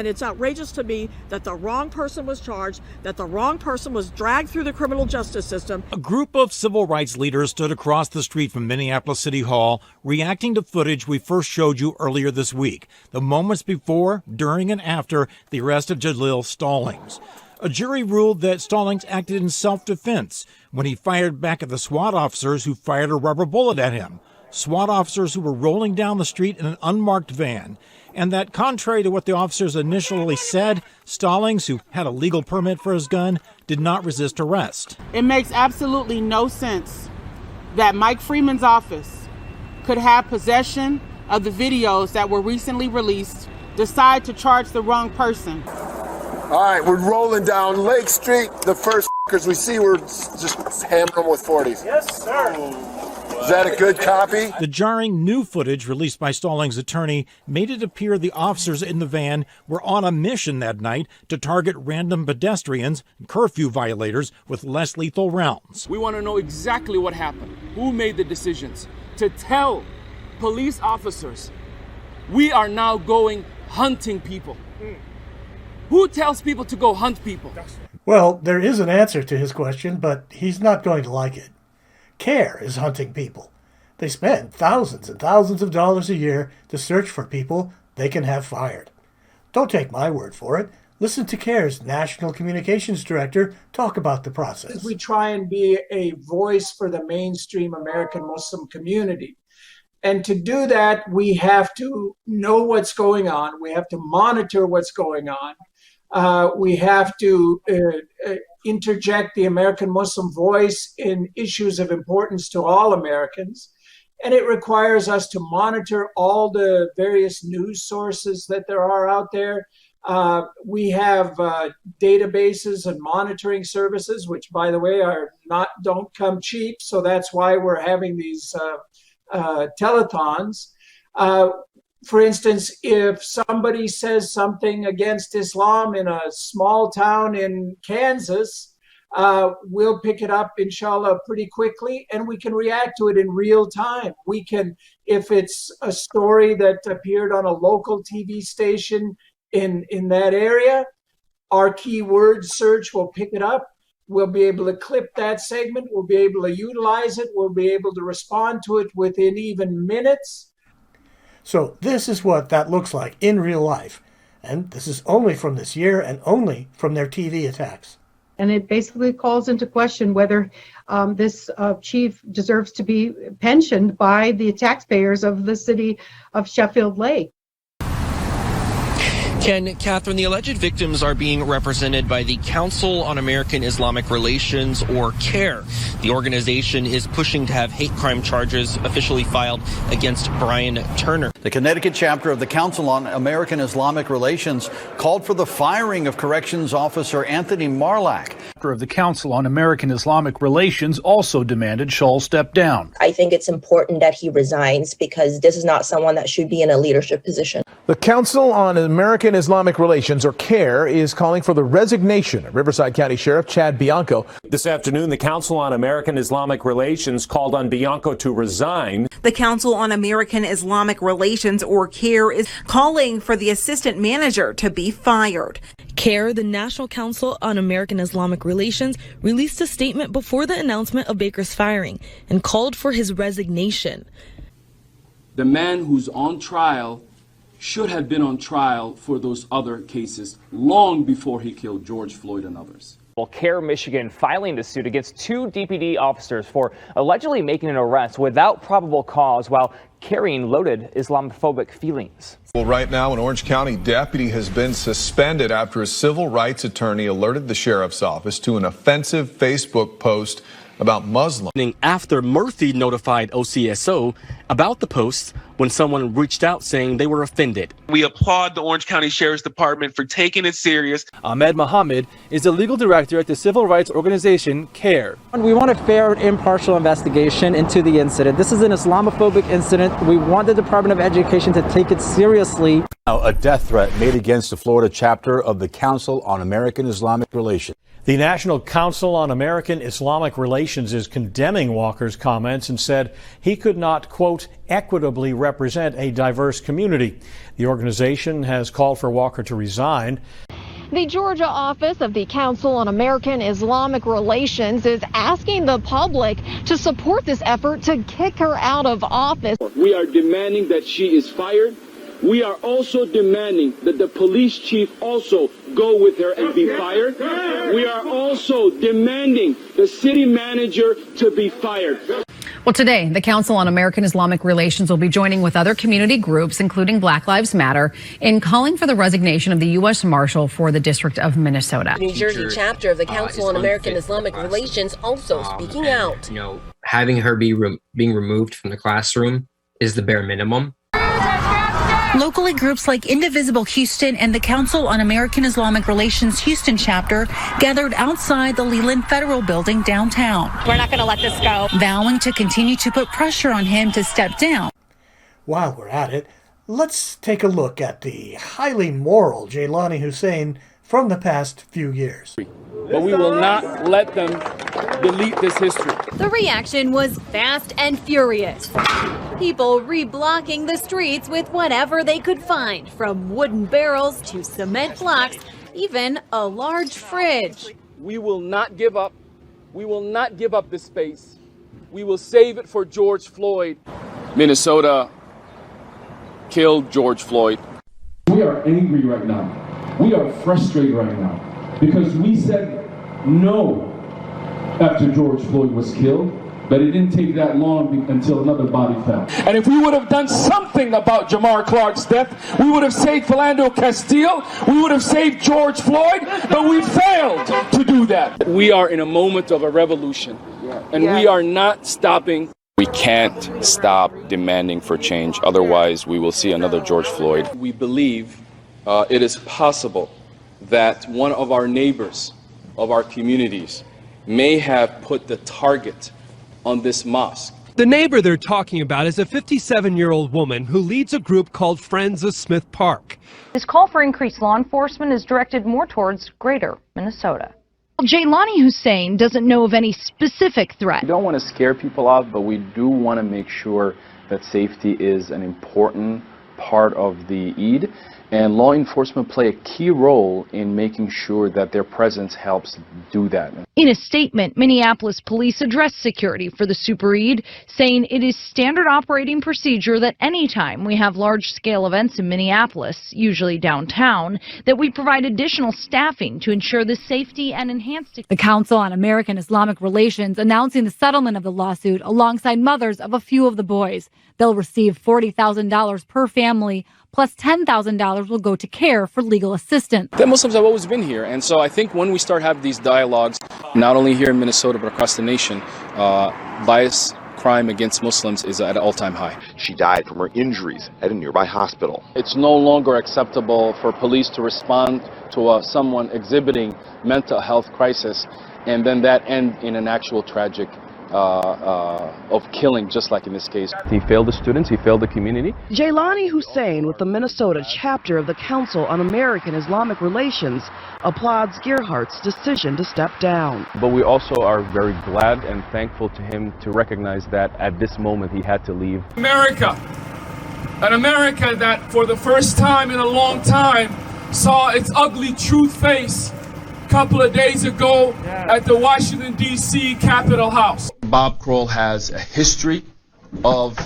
And it's outrageous to me that the wrong person was charged, that the wrong person was dragged through the criminal justice system. A group of civil rights leaders stood across the street from Minneapolis City Hall, reacting to footage we first showed you earlier this week, the moments before, during, and after the arrest of Jaleel Stallings. A jury ruled that Stallings acted in self-defense when he fired back at the SWAT officers who fired a rubber bullet at him. SWAT officers who were rolling down the street in an unmarked van. And that contrary to what the officers initially said, Stallings, who had a legal permit for his gun, did not resist arrest. It makes absolutely no sense that Mike Freeman's office could have possession of the videos that were recently released, decide to charge the wrong person. All right, we're rolling down Lake Street. The first f***ers we see, we're just hammering them with 40s. Yes, sir. Is that a good copy? The jarring new footage released by Stallings' attorney made it appear the officers in the van were on a mission that night to target random pedestrians and curfew violators with less lethal rounds. We want to know exactly what happened, who made the decisions, to tell police officers we are now going hunting people. Who tells people to go hunt people? Well, there is an answer to his question, but he's not going to like it. CAIR is hunting people. They spend thousands and thousands of dollars a year to search for people they can have fired. Don't take my word for it. Listen to CAIR's National Communications Director talk about the process. We try and be a voice for the mainstream American Muslim community. And to do that, we have to know what's going on. We have to monitor what's going on. We have to interject the American Muslim voice in issues of importance to all Americans. And it requires us to monitor all the various news sources that there are out there. We have databases and monitoring services, which, by the way, don't come cheap. So that's why we're having these telethons. For instance, if somebody says something against Islam in a small town in Kansas, we'll pick it up, inshallah, pretty quickly, and we can react to it in real time. We can, if it's a story that appeared on a local TV station in that area, our keyword search will pick it up. We'll be able to clip that segment. We'll be able to utilize it. We'll be able to respond to it within even minutes. So this is what that looks like in real life. And this is only from this year and only from their TV attacks. And it basically calls into question whether this chief deserves to be pensioned by the taxpayers of the city of Sheffield Lake. Catherine, the alleged victims are being represented by the Council on American Islamic Relations, or CAIR. The organization is pushing to have hate crime charges officially filed against Brian Turner. The Connecticut chapter of the Council on American Islamic Relations called for the firing of Corrections Officer Anthony Marlack. Of the Council on American Islamic Relations also demanded Shull step down. I think it's important that he resigns because this is not someone that should be in a leadership position. The Council on American Islamic Relations, or CAIR, is calling for the resignation of Riverside County Sheriff Chad Bianco. This afternoon, the Council on American Islamic Relations called on Bianco to resign. The Council on American Islamic Relations, or CAIR, is calling for the assistant manager to be fired. CAIR, the National Council on American Islamic Relations, released a statement before the announcement of Baker's firing and called for his resignation. The man who's on trial should have been on trial for those other cases long before he killed George Floyd and others. Well, CAIR Michigan filing the suit against two DPD officers for allegedly making an arrest without probable cause while carrying loaded Islamophobic feelings. Well, right now, an Orange County deputy has been suspended after a civil rights attorney alerted the sheriff's office to an offensive Facebook post about Muslims. After Murphy notified OCSO about the post when someone reached out saying they were offended. We applaud the Orange County Sheriff's Department for taking it serious. Ahmed Mohammed is the legal director at the civil rights organization CAIR. We want a fair and impartial investigation into the incident. This is an Islamophobic incident. We want the Department of Education to take it seriously. Now, a death threat made against the Florida chapter of the Council on American Islamic Relations. The National Council on American Islamic Relations is condemning Walker's comments and said he could not, quote, equitably represent a diverse community. The organization has called for Walker to resign. The Georgia office of the Council on American Islamic Relations is asking the public to support this effort to kick her out of office. We are demanding that she is fired. We are also demanding that the police chief also go with her and be fired. We are also demanding the city manager to be fired. Well, today, the Council on American Islamic Relations will be joining with other community groups, including Black Lives Matter, in calling for the resignation of the U.S. Marshal for the District of Minnesota. The New Jersey chapter of the Council on American Islamic Relations also speaking out. Having her being removed from the classroom is the bare minimum. Locally, groups like Indivisible Houston and the Council on American Islamic Relations Houston chapter gathered outside the Leland Federal Building downtown. We're not going to let this go. Vowing to continue to put pressure on him to step down. While we're at it, let's take a look at the highly moral Jaylani Hussein from the past few years. But we will not let them delete this history. The reaction was fast and furious. People reblocking the streets with whatever they could find, from wooden barrels to cement blocks, even a large fridge. We will not give up. We will not give up this space. We will save it for George Floyd. Minnesota killed George Floyd. We are angry right now. We are frustrated right now because we said no after George Floyd was killed, but it didn't take that long until another body fell. And if we would have done something about Jamar Clark's death, we would have saved Philando Castile, we would have saved George Floyd, but we failed to do that. We are in a moment of a revolution, and we are not stopping. We can't stop demanding for change, otherwise we will see another George Floyd. We believe it is possible that one of our neighbors of our communities may have put the target on this mosque. The neighbor they're talking about is a 57-year-old woman who leads a group called Friends of Smith Park. This call for increased law enforcement is directed more towards greater Minnesota. Jaylani Hussein doesn't know of any specific threat. We don't want to scare people off, but we do want to make sure that safety is an important part of the Eid. And law enforcement play a key role in making sure that their presence helps do that. In a statement, Minneapolis police addressed security for the Super Eid, saying it is standard operating procedure that anytime we have large-scale events in Minneapolis, usually downtown, that we provide additional staffing to ensure the safety and enhanced. The Council on American Islamic Relations announcing the settlement of the lawsuit alongside mothers of a few of the boys. They'll receive $40,000 per family, plus $10,000 will go to CAIR for legal assistance. The Muslims have always been here, and so I think when we start having these dialogues, not only here in Minnesota but across the nation, bias crime against Muslims is at an all-time high. She died from her injuries at a nearby hospital. It's no longer acceptable for police to respond to someone exhibiting mental health crisis and then that end in an actual tragic of killing, just like in this case. He failed the students, he failed the community. Jaylani Hussein with the Minnesota chapter of the Council on American Islamic Relations applauds Gerhardt's decision to step down. But we also are very glad and thankful to him to recognize that at this moment he had to leave. America, an America that for the first time in a long time saw its ugly truth face a couple of days ago at the Washington, D.C. Capitol House. Bob Kroll has a history of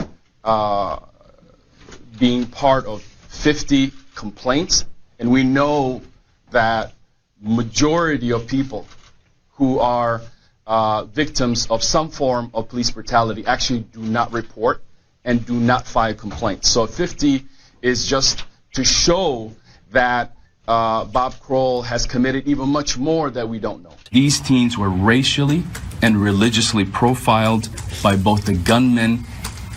being part of 50 complaints, and we know that majority of people who are victims of some form of police brutality actually do not report and do not file complaints. So 50 is just to show that Bob Kroll has committed even much more that we don't know. These teens were racially and religiously profiled by both the gunmen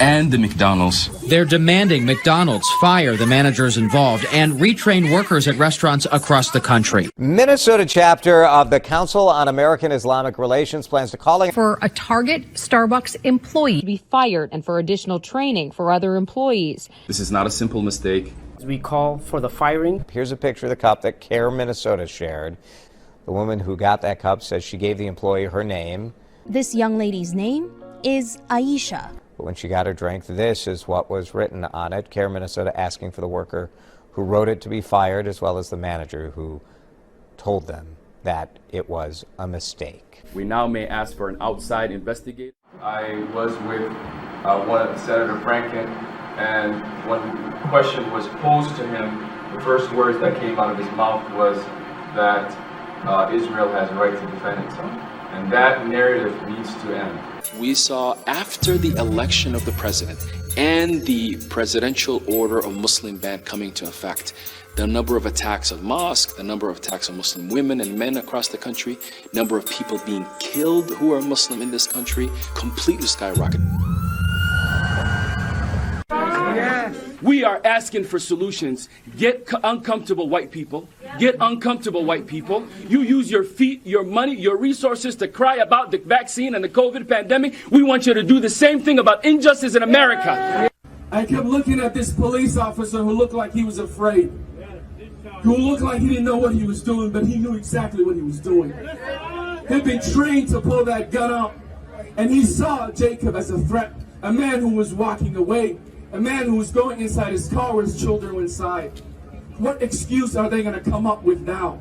and the McDonald's. They're demanding McDonald's fire the managers involved and retrain workers at restaurants across the country. Minnesota chapter of the Council on American Islamic Relations plans to call for a Target Starbucks employee to be fired and for additional training for other employees. This is not a simple mistake. We call for the firing. Here's a picture of the cup that CAIR Minnesota shared. The woman who got that cup says she gave the employee her name. This young lady's name is Aisha. But when she got her drink, this is what was written on it. CAIR Minnesota asking for the worker who wrote it to be fired, as well as the manager who told them that it was a mistake. We now may ask for an outside investigator. I was with Senator Franken, and when the question was posed to him, the first words that came out of his mouth was that Israel has a right to defend itself. And that narrative needs to end. We saw after the election of the president and the presidential order of Muslim ban coming to effect, the number of attacks on mosques, the number of attacks on Muslim women and men across the country, number of people being killed who are Muslim in this country completely skyrocketed. We are asking for solutions. Get uncomfortable white people. Get uncomfortable white people. You use your feet, your money, your resources to cry about the vaccine and the COVID pandemic. We want you to do the same thing about injustice in America. I kept looking at this police officer who looked like he was afraid, who looked like he didn't know what he was doing, but he knew exactly what he was doing. He'd been trained to pull that gun out, and he saw Jacob as a threat, a man who was walking away, a man who was going inside his car with his children inside. What excuse are they going to come up with now?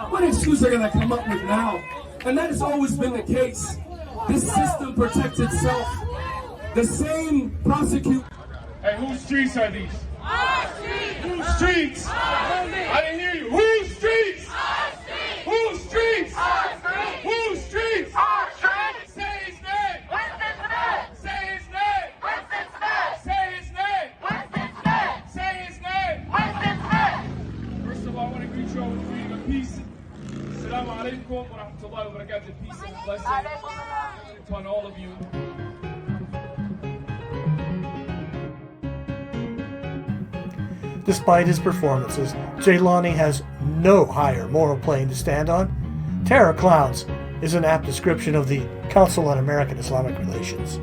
What excuse are they going to come up with now? And that has always been the case. This system protects itself. The same prosecute. Hey, whose streets are these? Our streets! Whose streets? I didn't hear you. Whose streets? Our streets! Whose streets? Our streets! Whose streets? Our streets! Say his name! Winston Smith! Say his name! Winston Smith! Say his name! Winston Smith! Say his name! Winston Smith! First of all, I want to greet you all with greeting of peace. Assalamu alaikum wa rahmatullahi wa barakatuh. Peace and blessing upon all of you. Despite his performances, Jaylani has no higher moral plane to stand on. Terror Clowns is an apt description of the Council on American Islamic Relations.